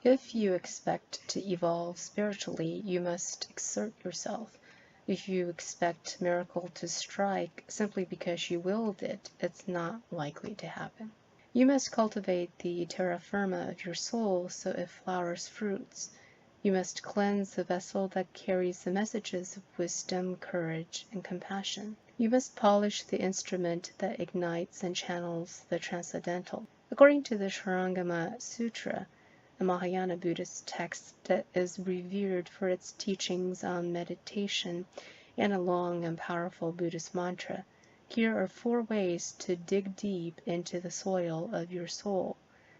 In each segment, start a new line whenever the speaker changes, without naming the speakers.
If you expect to evolve spiritually, you must exert yourself. If you expect miracle to strike simply because you willed it, it's not likely to happen. You must cultivate the terra firma of your soul so it flowers fruits. You must cleanse the vessel that carries the messages of wisdom, courage, and compassion. You must polish the instrument that ignites and channels the transcendental. According to the Shurangama Sutra, a Mahayana Buddhist text that is revered for its teachings on meditation and a long and powerful Buddhist mantra, here are 4 ways to dig deep into the soil of your soul,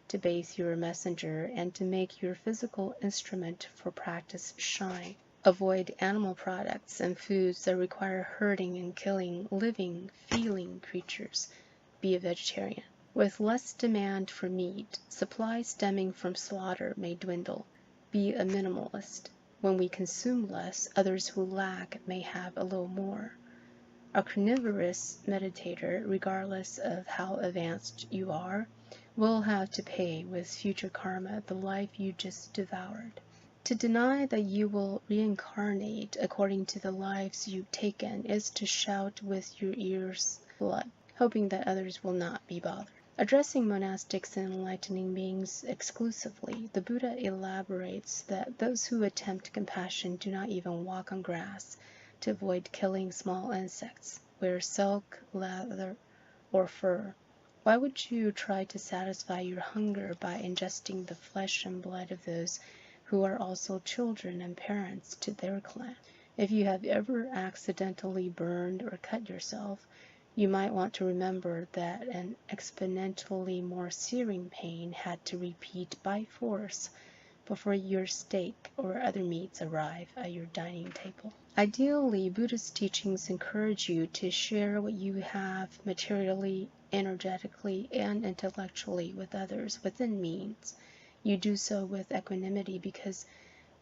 to bathe your messenger, and to make your physical instrument for practice shine. Avoid animal products and foods that require hurting and killing living, feeling creatures. Be a vegetarian. With less demand for meat, supplies stemming from slaughter may dwindle. Be a minimalist. When we consume less, others who lack may have a little more. A carnivorous meditator, regardless of how advanced you are, will have to pay with future karma the life you just devoured. To deny that you will reincarnate according to the lives you've taken is to shout with your ears blood, hoping that others will not be bothered. Addressing monastics and enlightening beings exclusively, the Buddha elaborates that those who attempt compassion do not even walk on grass, to avoid killing small insects, wear silk, leather, or fur. Why would you try to satisfy your hunger by ingesting the flesh and blood of those who are also children and parents to their clan? If you have ever accidentally burned or cut yourself, you might want to remember that an exponentially more searing pain had to repeat by force before your steak or other meats arrive at your dining table. Ideally, Buddhist teachings encourage you to share what you have materially, energetically, and intellectually with others within means. You do so with equanimity because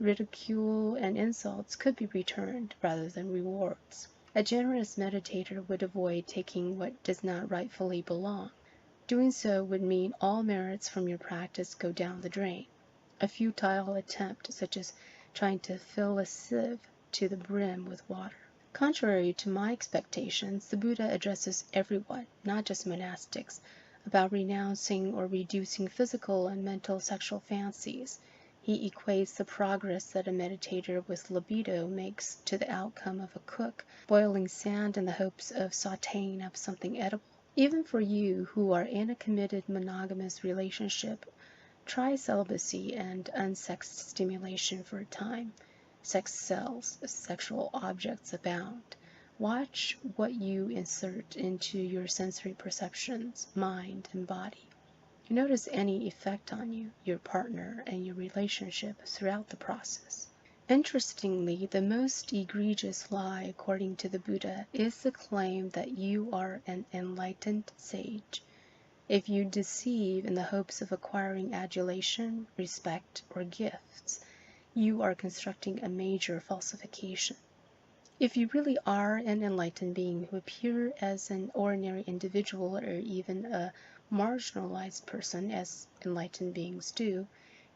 ridicule and insults could be returned rather than rewards. A generous meditator would avoid taking what does not rightfully belong. Doing so would mean all merits from your practice go down the drain. A futile attempt, such as trying to fill a sieve to the brim with water. Contrary to my expectations, the Buddha addresses everyone, not just monastics, about renouncing or reducing physical and mental sexual fancies. He equates the progress that a meditator with libido makes to the outcome of a cook boiling sand in the hopes of sautéing up something edible. Even for you who are in a committed monogamous relationship, try celibacy and unsexed stimulation for a time. Sex sells, sexual objects abound. Watch what you insert into your sensory perceptions, mind, and body. Notice any effect on you, your partner, and your relationship throughout the process. Interestingly, the most egregious lie, according to the Buddha, is the claim that you are an enlightened sage. If you deceive in the hopes of acquiring adulation, respect, or gifts, you are constructing a major falsification. If you really are an enlightened being who appear as an ordinary individual or even a marginalized person, as enlightened beings do,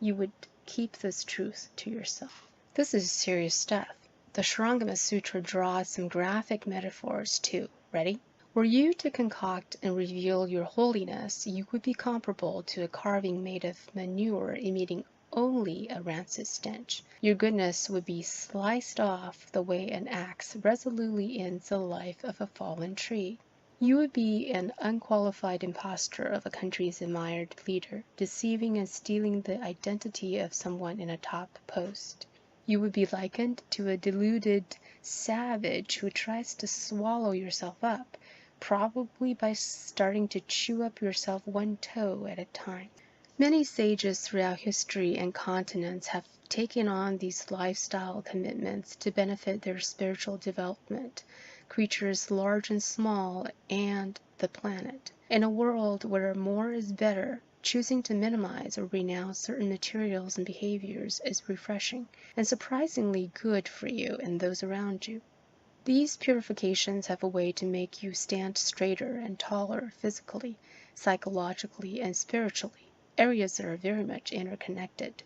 you would keep this truth to yourself. This is serious stuff. The Shurangama Sutra draws some graphic metaphors too. Ready? Were you to concoct and reveal your holiness, you would be comparable to a carving made of manure emitting only a rancid stench. Your goodness would be sliced off the way an axe resolutely ends the life of a fallen tree. You would be an unqualified impostor of a country's admired leader, deceiving and stealing the identity of someone in a top post. You would be likened to a deluded savage who tries to swallow yourself up, probably by starting to chew up yourself one toe at a time. Many sages throughout history and continents have taken on these lifestyle commitments to benefit their spiritual development, creatures large and small, and the planet. In a world where more is better, choosing to minimize or renounce certain materials and behaviors is refreshing and surprisingly good for you and those around you. These purifications have a way to make you stand straighter and taller physically, psychologically, and spiritually, areas that are very much interconnected.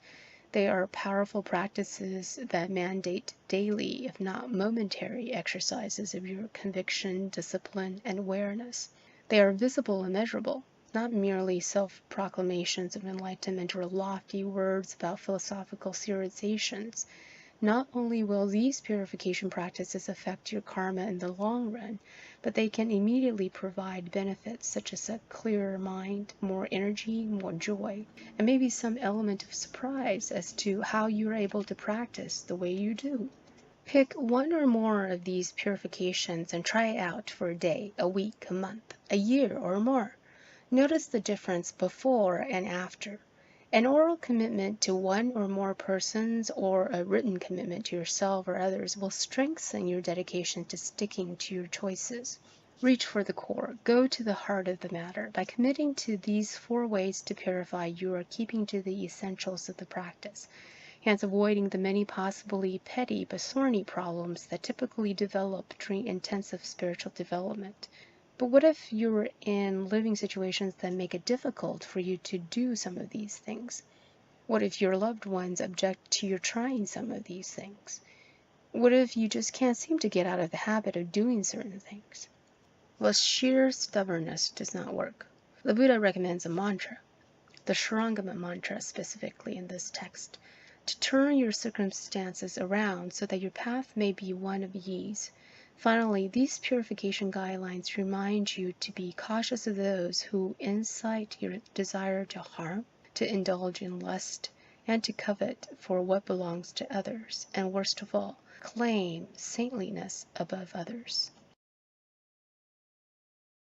They are powerful practices that mandate daily, if not momentary, exercises of your conviction, discipline, and awareness. They are visible and measurable, not merely self-proclamations of enlightenment or lofty words about philosophical theorizations. Not only will these purification practices affect your karma in the long run, but they can immediately provide benefits such as a clearer mind, more energy, more joy, and maybe some element of surprise as to how you are able to practice the way you do. Pick one or more of these purifications and try it out for a day, a week, a month, a year, or more. Notice the difference before and after. An oral commitment to one or more persons or a written commitment to yourself or others will strengthen your dedication to sticking to your choices. Reach for the core. Go to the heart of the matter. By committing to these 4 ways to purify, you are keeping to the essentials of the practice, hence avoiding the many possibly petty but thorny problems that typically develop during intensive spiritual development. But what if you're in living situations that make it difficult for you to do some of these things? What if your loved ones object to your trying some of these things? What if you just can't seem to get out of the habit of doing certain things? Well, sheer stubbornness does not work. The Buddha recommends a mantra, the Shurangama mantra specifically in this text, to turn your circumstances around so that your path may be one of ease. Finally, these purification guidelines remind you to be cautious of those who incite your desire to harm, to indulge in lust, and to covet for what belongs to others, and worst of all, claim saintliness above others.